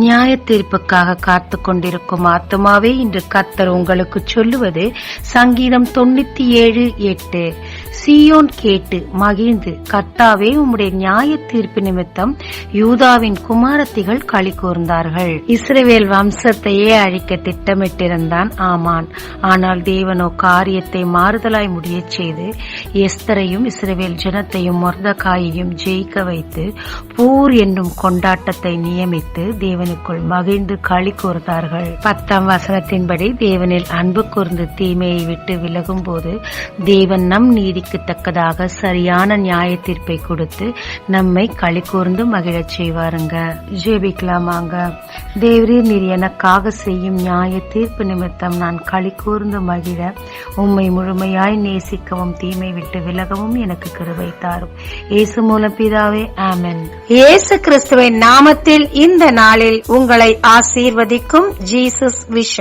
நியாய தீர்ப்புக்காக காத்து கொண்டிருக்கும் ஆத்துமாவே, இன்று கர்த்தர் உங்களுக்கு சொல்லுவது சங்கீதம் 97:8. சீயோன் கேட்டு மகிழ்ந்து, கர்த்தாவே உம்முடைய நியாய தீர்ப்பு நிமித்தம் யூதாவின் குமாரத்திகள் களி கூர்ந்தார்கள். இஸ்ரவேல் வம்சத்தையே அழிக்க திட்டமிட்டிருந்தான் ஆமான். ஆனால் தேவனோ காரியத்தை மாறுதலாய் முடியச் செய்து எஸ்தரையும் இஸ்ரவேல் ஜனத்தையும் மொர்தெகாயையும் ஜெயிக்க வைத்து பூர் என்னும் கொண்டாட்டத்தை நியமித்து தேவனுக்குள் மகிழ்ந்து களி கூர்ந்தார்கள். 10ஆம் வசனத்தின்படி தேவனில் அன்பு கூர்ந்து தீமையை விட்டு விலகும் போது தேவன் நம் நீதிக்கு தக்கதாக சரியான நியாய தீர்ப்பை கொடுத்து நம்மை களி கூர்ந்து மகிழச் செய்வாருங்க. ஜெபிக்கலாமாங்க. தேவரீர், நீர் எனக்காக செய்யும் நியாய தீர்ப்பு நிமித்தம் நான் களி கூர்ந்து மகிழ உம்மை முழுமையாய் நேசிக்கவும் தீமை விட்டு விலகவும் எனக்கு கிருபை தாரும். இயேசு மூலம் பிதாவே, ஆமென். இயேசு கிறிஸ்துவின் நாமத்தில் இந்த நாளில் உங்களை ஆசீர்வதிக்கும் ஜீசஸ் விஷன்.